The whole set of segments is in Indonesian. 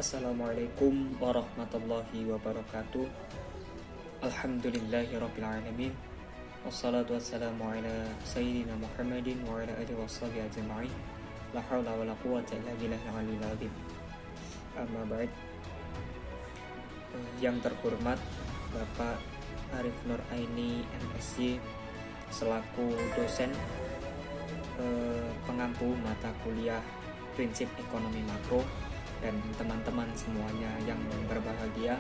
Assalamualaikum warahmatullahi wabarakatuh. Alhamdulillahirrabbilalamin. Wassalatu wassalamu ala sayyidina Muhammadin wa ala alihi washabihi ajma'in. La hawla wa la quwwata illa billahil aliyyil azim. Amma ba'd. Yang terhormat Bapak Arif Nur Aini MSc selaku dosen pengampu mata kuliah prinsip ekonomi makro, dan teman-teman semuanya yang berbahagia.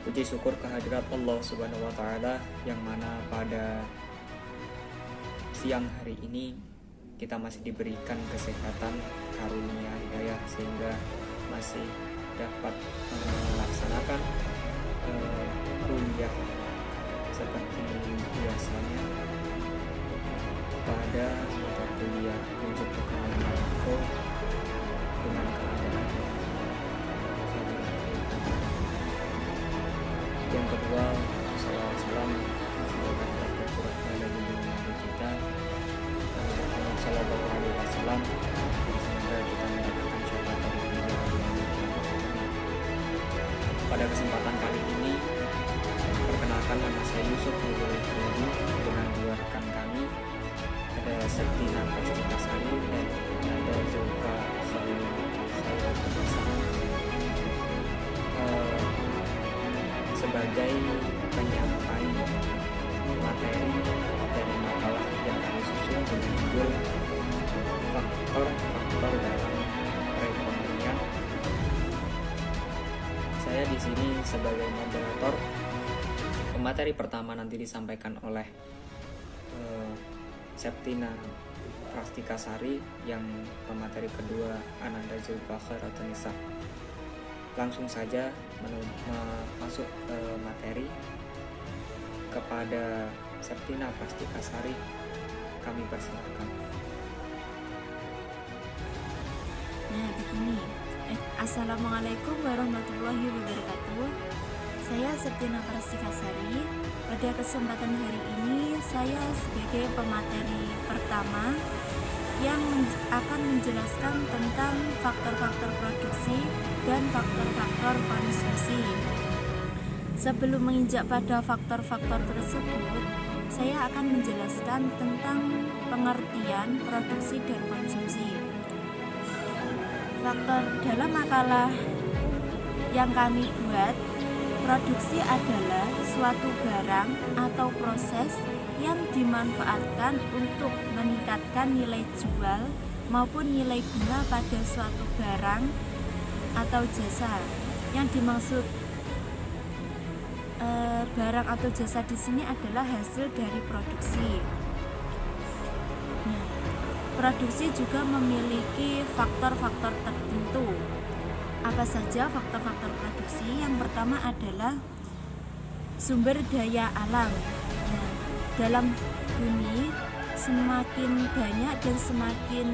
Puji syukur kehadirat Allah Subhanahu wa Ta'ala, yang mana pada siang hari ini kita masih diberikan kesehatan, karunia hidayah, sehingga masih dapat melaksanakan kuliah seperti biasanya pada mata kuliah prinsip ekonomi makro dengan keadaan yang kedua. Salam semoga tercurah pada Nabi kita Muhammad Sallallahu Alaihi Wasallam, dan semoga kita mendapatkan syafaat dari beliau yang mulia. Pada kesempatan kali ini, perkenalkan, nama saya Yusuf Nurul Hadi, dengan dua rekan kami, ada Septina Prastikasari dan ada Zulfa sebagai penyampai materi dari makalah yang kami susun dengan judul faktor-faktor dalam perekonomian. Saya di sini sebagai moderator. Materi pertama nanti disampaikan oleh Septina Prastikasari, yang pemateri kedua Ananda Zulfa Khairatun-Nisa. Langsung saja masuk ke materi. Kepada Septina Prastikasari kami persilakan. Nah, begini. Assalamualaikum warahmatullahi wabarakatuh. Saya Septina Prastikasari. Pada kesempatan hari ini saya sebagai pemateri pertama yang akan menjelaskan tentang faktor-faktor produksi dan faktor-faktor konsumsi. Sebelum menginjak pada faktor-faktor tersebut, saya akan menjelaskan tentang pengertian produksi dan konsumsi. Faktor dalam makalah yang kami buat, produksi adalah suatu barang atau proses yang dimanfaatkan untuk meningkatkan nilai jual maupun nilai guna pada suatu barang atau jasa. Yang dimaksud barang atau jasa di sini adalah hasil dari produksi. Nah, produksi juga memiliki faktor-faktor tertentu. Apa saja faktor-faktor produksi? Yang pertama adalah sumber daya alam. Nah, dalam bumi semakin banyak dan semakin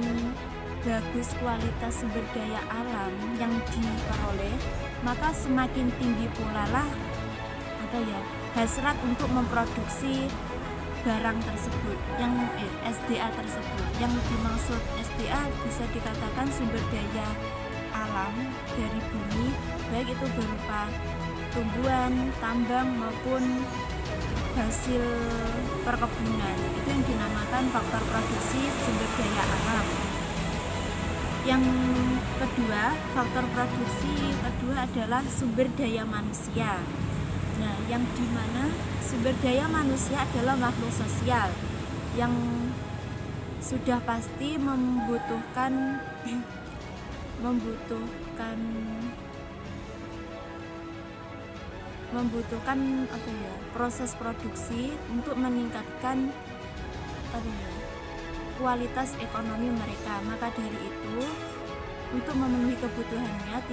bagus kualitas sumber daya alam yang diperoleh, maka semakin tinggi pula lah hasrat untuk memproduksi barang tersebut, yang SDA tersebut. Yang dimaksud SDA bisa dikatakan sumber daya alam dari bumi, baik itu berupa tumbuhan, tambang maupun hasil perkebunan. Itu yang dinamakan faktor produksi sumber daya alam. Yang kedua, faktor produksi kedua adalah sumber daya manusia. Nah, yang dimana sumber daya manusia adalah makhluk sosial yang sudah pasti membutuhkan proses produksi untuk meningkatkan kualitas ekonomi mereka. Maka dari itu, untuk memenuhi kebutuhannya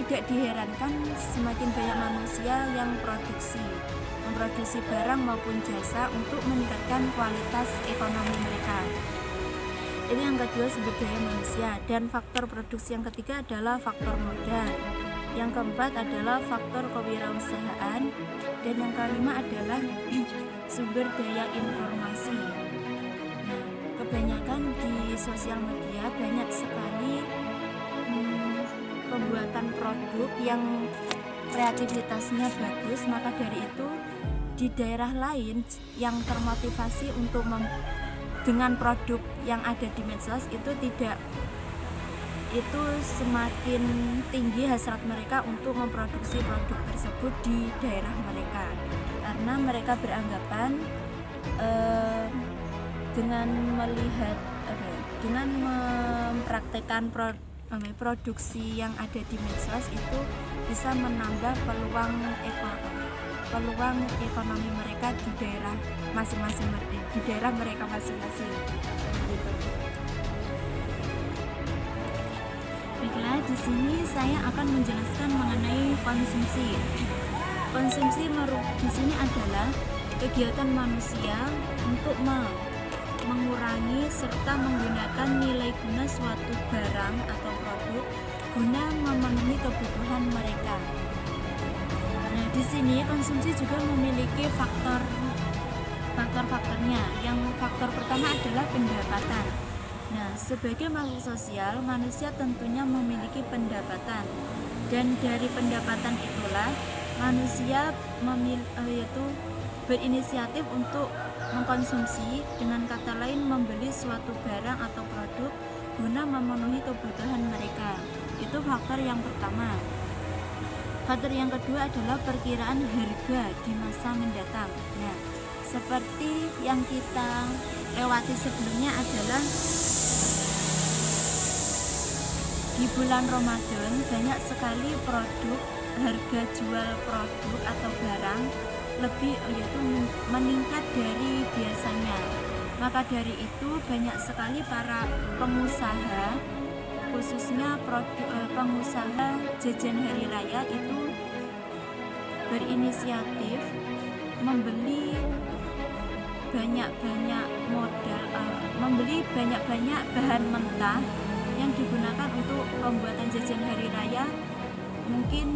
tidak diherankan semakin banyak manusia yang memproduksi barang maupun jasa untuk meningkatkan kualitas ekonomi mereka. Ini yang kedua, sumber daya manusia. Dan faktor produksi yang ketiga adalah faktor modal. Yang keempat adalah faktor kewirausahaan. Dan yang kelima adalah sumber daya informasi. Nah, kebanyakan di sosial media banyak sekali pembuatan produk yang kreativitasnya bagus, maka dari itu di daerah lain yang termotivasi untuk dengan produk yang ada di medsos itu semakin tinggi hasrat mereka untuk memproduksi produk tersebut di daerah mereka, karena mereka beranggapan dengan mempraktekkan produksi yang ada di medsos itu bisa menambah peluang ekonomi mereka di daerah masing-masing, gitu. Baiklah, di sini saya akan menjelaskan mengenai konsumsi. Konsumsi di sini adalah kegiatan manusia untuk mengurangi serta menggunakan nilai guna suatu barang atau produk guna memenuhi kebutuhan mereka. Nah, di sini konsumsi juga memiliki faktor-faktornya. Yang faktor pertama adalah pendapatan. Nah, sebagai makhluk sosial, manusia tentunya memiliki pendapatan, dan dari pendapatan itulah manusia berinisiatif untuk mengkonsumsi, dengan kata lain membeli suatu barang atau produk guna memenuhi kebutuhan mereka. Itu faktor yang pertama. Faktor yang kedua adalah perkiraan harga di masa mendatang. Nah, seperti yang kita lewati sebelumnya adalah di bulan Ramadan banyak sekali harga jual produk atau barang meningkat dari biasanya. Maka dari itu banyak sekali para pengusaha, khususnya pengusaha jajan hari raya itu berinisiatif membeli banyak bahan mentah yang digunakan untuk pembuatan jajan hari raya, mungkin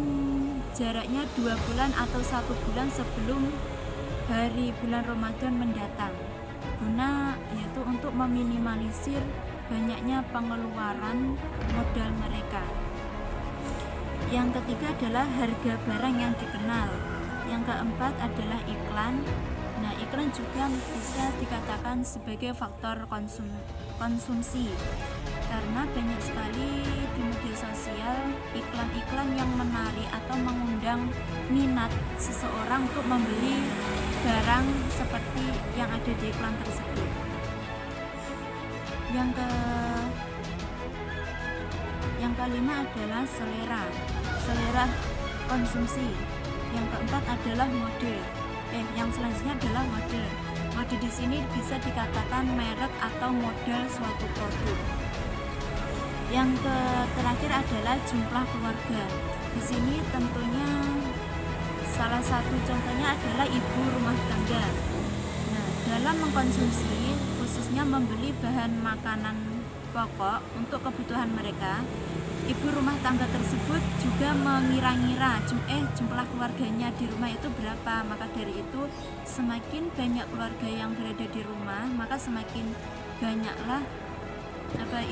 jaraknya 2 bulan atau 1 bulan sebelum bulan Ramadan mendatang, guna yaitu untuk meminimalisir banyaknya pengeluaran modal mereka. Yang ketiga adalah harga barang yang dikenal. Yang keempat adalah iklan. Nah, iklan juga bisa dikatakan sebagai faktor konsumsi, karena banyak sekali di media sosial iklan-iklan yang menarik atau mengundang minat seseorang untuk membeli barang seperti yang ada di iklan tersebut. Yang kelima adalah selera konsumsi. Yang keempat adalah mode. Yang selanjutnya adalah mode. Mode di sini bisa dikatakan merek atau model suatu produk. Yang terakhir adalah jumlah keluarga. Di sini tentunya salah satu contohnya adalah ibu rumah tangga. Nah, dalam mengkonsumsi, khususnya membeli bahan makanan pokok untuk kebutuhan mereka, ibu rumah tangga tersebut juga mengira-ngira jumlah keluarganya di rumah itu berapa. Maka dari itu, semakin banyak keluarga yang berada di rumah, maka semakin banyaklah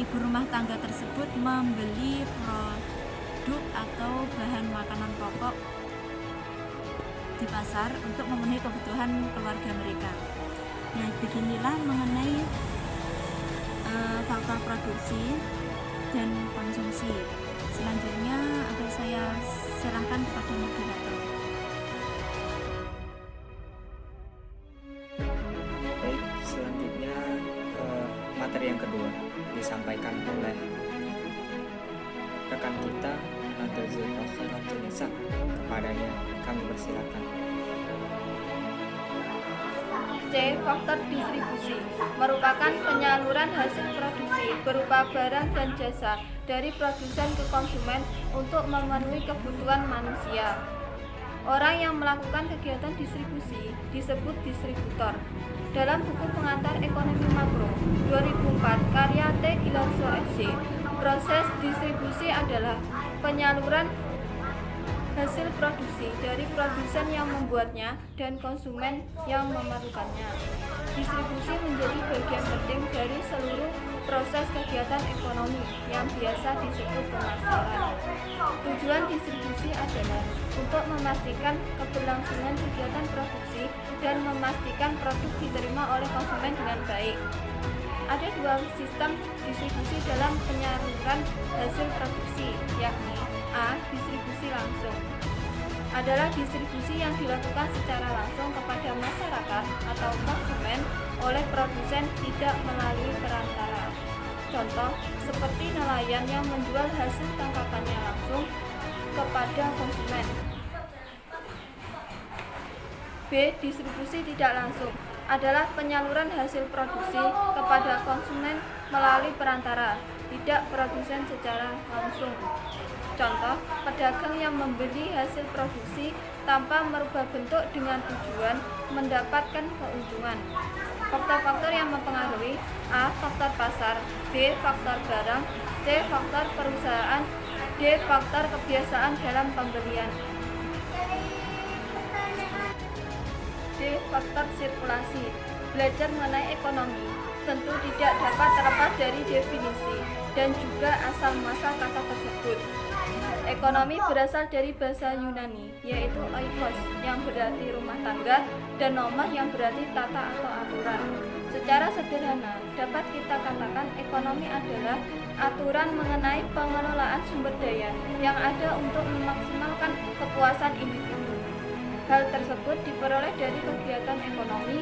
ibu rumah tangga tersebut membeli produk atau bahan makanan pokok di pasar untuk memenuhi kebutuhan keluarga mereka. Nah, beginilah mengenai faktor produksi dan konsumsi. Selanjutnya akan saya serahkan kepada moderator. Baik, selanjutnya ke materi yang kedua disampaikan oleh rekan kita Nada Zulfakharat Tunisa. Kepadanya kami persilakan. C. Faktor distribusi merupakan penyaluran hasil produksi berupa barang dan jasa dari produsen ke konsumen untuk memenuhi kebutuhan manusia. Orang yang melakukan kegiatan distribusi disebut distributor. Dalam buku pengantar ekonomi makro 2004 karya T. Gilarso SC, proses distribusi adalah penyaluran hasil produksi dari produsen yang membuatnya dan konsumen yang memerlukannya. Distribusi menjadi bagian penting dari seluruh proses kegiatan ekonomi yang biasa disebut pemasaran. Tujuan distribusi adalah untuk memastikan keberlangsungan kegiatan produksi dan memastikan produk diterima oleh konsumen dengan baik. Ada dua sistem distribusi dalam penyaluran hasil produksi, yakni A. Distribusi langsung adalah distribusi yang dilakukan secara langsung kepada masyarakat atau konsumen oleh produsen tidak melalui perantara. Contoh, seperti nelayan yang menjual hasil tangkapannya langsung kepada konsumen. B. Distribusi tidak langsung adalah penyaluran hasil produksi kepada konsumen melalui perantara, tidak produsen secara langsung. Contoh, pedagang yang membeli hasil produksi tanpa merubah bentuk dengan tujuan mendapatkan keuntungan. Faktor-faktor yang mempengaruhi: A. Faktor pasar, B. Faktor barang, C. Faktor perusahaan, D. Faktor kebiasaan dalam pembelian. D. Faktor sirkulasi. Belajar mengenai ekonomi tentu tidak dapat terlepas dari definisi dan juga asal-muasal kata tersebut. Ekonomi berasal dari bahasa Yunani, yaitu oikos yang berarti rumah tangga dan nomos yang berarti tata atau aturan. Secara sederhana, dapat kita katakan ekonomi adalah aturan mengenai pengelolaan sumber daya yang ada untuk memaksimalkan kepuasan individu. Hal tersebut diperoleh dari kegiatan ekonomi,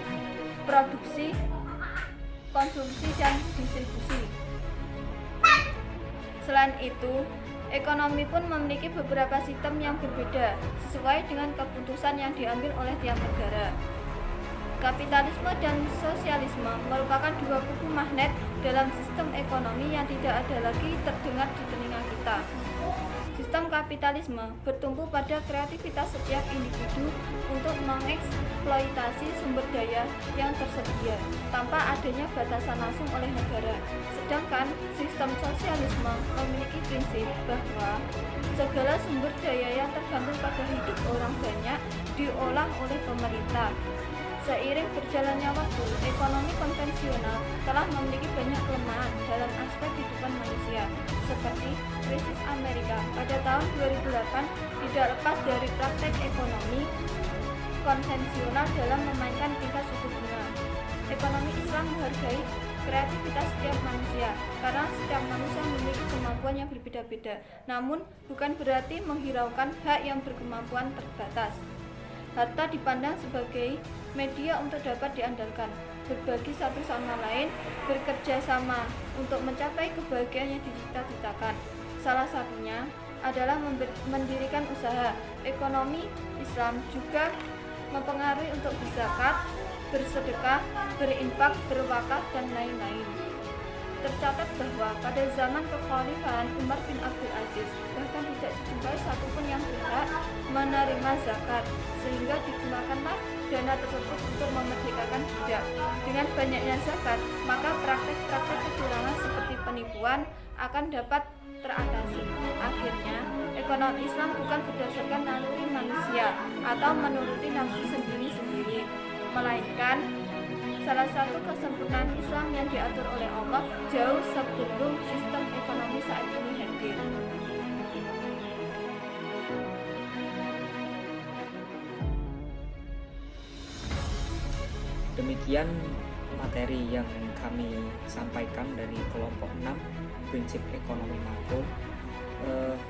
produksi, konsumsi, dan distribusi. Selain itu, ekonomi pun memiliki beberapa sistem yang berbeda sesuai dengan keputusan yang diambil oleh tiap negara. Kapitalisme dan sosialisme merupakan dua buku magnet dalam sistem ekonomi yang tidak ada lagi terdengar di telinga kita. Sistem kapitalisme bertumpu pada kreativitas setiap individu untuk mengeksploitasi sumber daya yang tersedia tanpa adanya batasan langsung oleh negara. Sedangkan sistem sosialisme memiliki prinsip bahwa segala sumber daya yang tergantung pada hidup orang banyak diolah oleh pemerintah. Seiring berjalannya waktu, ekonomi konvensional telah memiliki banyak kelemahan dalam aspek kehidupan manusia, seperti krisis Amerika pada tahun 2008 tidak lepas dari praktek ekonomi konvensional dalam memainkan tingkat suku bunga. Ekonomi Islam menghargai kreativitas setiap manusia, karena setiap manusia memiliki kemampuan yang berbeda-beda, namun bukan berarti menghiraukan hak yang berkemampuan terbatas. Harta dipandang sebagai media untuk dapat diandalkan, berbagi satu sama lain, bekerja sama untuk mencapai kebahagiaan yang dicita-citakan. Salah satunya adalah mendirikan usaha. Ekonomi Islam juga mempengaruhi untuk berzakat, bersedekah, berinfak, berwakaf, dan lain-lain. Tercatat bahwa pada zaman kekhalifahan Umar bin Abdul Aziz bahkan tidak dijumpai satupun yang berhak menerima zakat, sehingga digunakanlah dana tersebut untuk memerdekakan budak. Dengan banyaknya zakat, maka praktek-praktek kecurangan seperti penipuan akan dapat teratasi. Akhirnya, ekonomi Islam bukan berdasarkan naluri manusia atau menuruti nafsu sendiri-sendiri, melainkan salah satu kesempurnaan Islam yang diatur oleh Allah jauh sebelum sistem ekonomi saat ini hadir. Demikian materi yang kami sampaikan dari kelompok 6 prinsip ekonomi makro.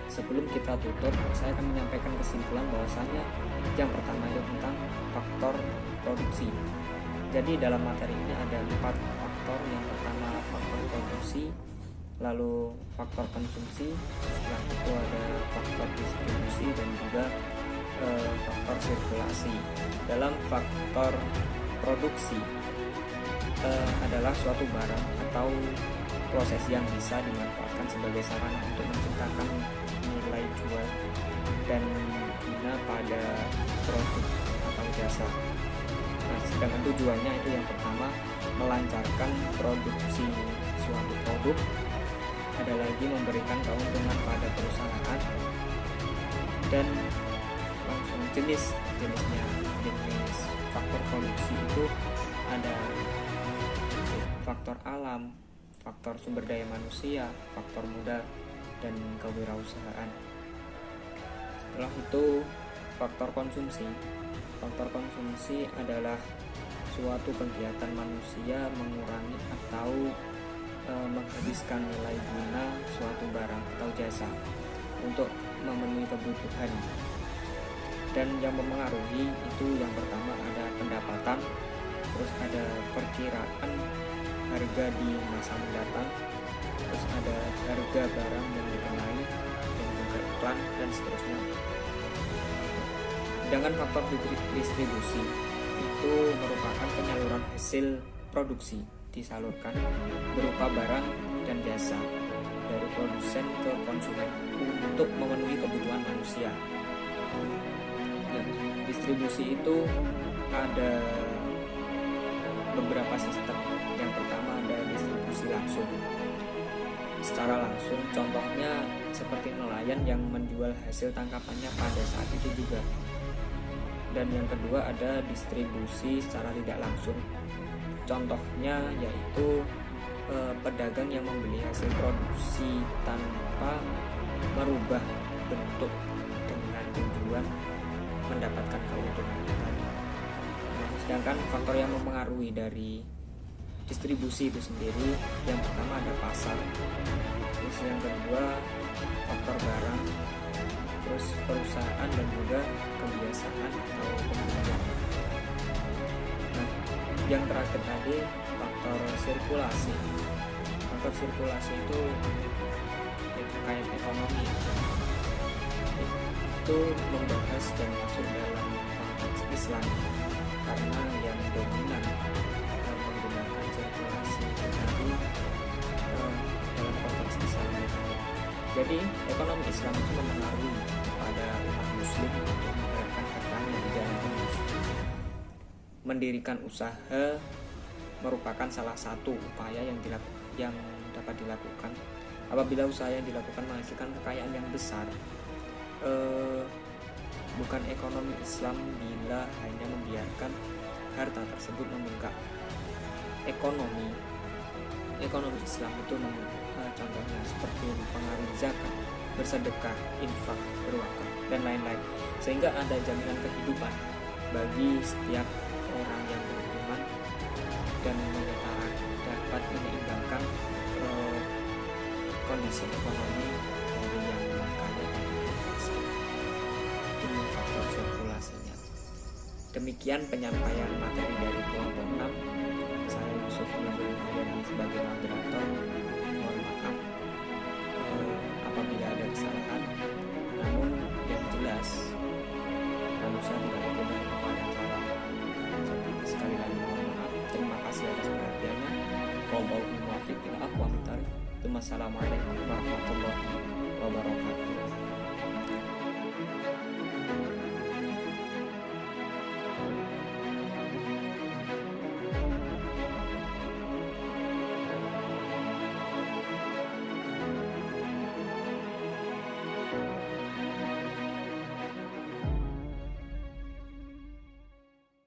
Sebelum kita tutup, saya akan menyampaikan kesimpulan bahwasanya yang pertama itu tentang faktor produksi. Jadi dalam materi ini ada 4 faktor. Yang pertama faktor produksi, lalu faktor konsumsi, setelah itu ada faktor distribusi, dan juga faktor sirkulasi. Dalam faktor produksi adalah suatu barang atau proses yang bisa dimanfaatkan sebagai sarana untuk menciptakan nilai jual dan guna pada produk atau jasa. Nah, sedangkan tujuannya itu yang pertama melancarkan produksi suatu produk, ada lagi memberikan keuntungan pada perusahaan, dan langsung jenis faktor produksi itu ada faktor alam, faktor sumber daya manusia, faktor modal, dan kewirausahaan. Setelah itu, faktor konsumsi. Faktor konsumsi adalah suatu kegiatan manusia mengurangi atau menghabiskan nilai guna suatu barang atau jasa untuk memenuhi kebutuhan. Dan yang mempengaruhi itu yang pertama ada pendapatan, terus ada perkiraan harga di masa mendatang, terus ada harga barang yang dikenai, dan juga iklan, dan seterusnya. Sedangkan faktor distribusi itu merupakan penyaluran hasil produksi disalurkan berupa barang dan jasa dari produsen ke konsumen untuk memenuhi kebutuhan manusia. Ya, distribusi itu ada beberapa sistem. Yang pertama ada distribusi langsung. Secara langsung, contohnya seperti nelayan yang menjual hasil tangkapannya pada saat itu juga. Dan yang kedua ada distribusi secara tidak langsung. Contohnya yaitu pedagang yang membeli hasil produksi tanpa merubah bentuk dengan tujuan mendapatkan keuntungan tadi. Nah, sedangkan faktor yang mempengaruhi dari distribusi itu sendiri, yang pertama ada pasar, terus yang kedua faktor barang, terus perusahaan, dan juga kebiasaan atau pembelian. Nah, yang terakhir tadi faktor sirkulasi. Faktor sirkulasi itu terkait ekonomi. Itu membahas dan masuk dalam konteks Islam karena yang dominan menggunakan sirkulasi tadi dalam konteks Islam. Jadi ekonomi Islam itu mempengaruhi kepada umat muslim untuk menggerakkan hartanya di jalan lurus. Mendirikan usaha merupakan salah satu upaya yang dapat dilakukan. Apabila usaha yang dilakukan menghasilkan kekayaan yang besar, bukan ekonomi Islam bila hanya membiarkan harta tersebut membengkak. Ekonomi Islam itu contohnya seperti mempengaruhi zakat, bersedekah, infak, berwakaf, dan lain-lain, sehingga ada jaminan kehidupan bagi setiap orang yang beriman dan dapat menyeimbangkan kondisi ekonomi dari yang kaya dan yang miskin. Itu faktor sirkulasinya. Demikian penyampaian materi dari kelompok 6. Saya Yusuf Nurul Hayani sebagai moderator. Mohon maaf apabila ada kesalahan, namun yang jelas manusia tidak luput dari keadaan salah. Jadi sekali lagi mohon maaf. Terima kasih atas perhatiannya. Wassalamualaikum warahmatullahi wabarakatuh.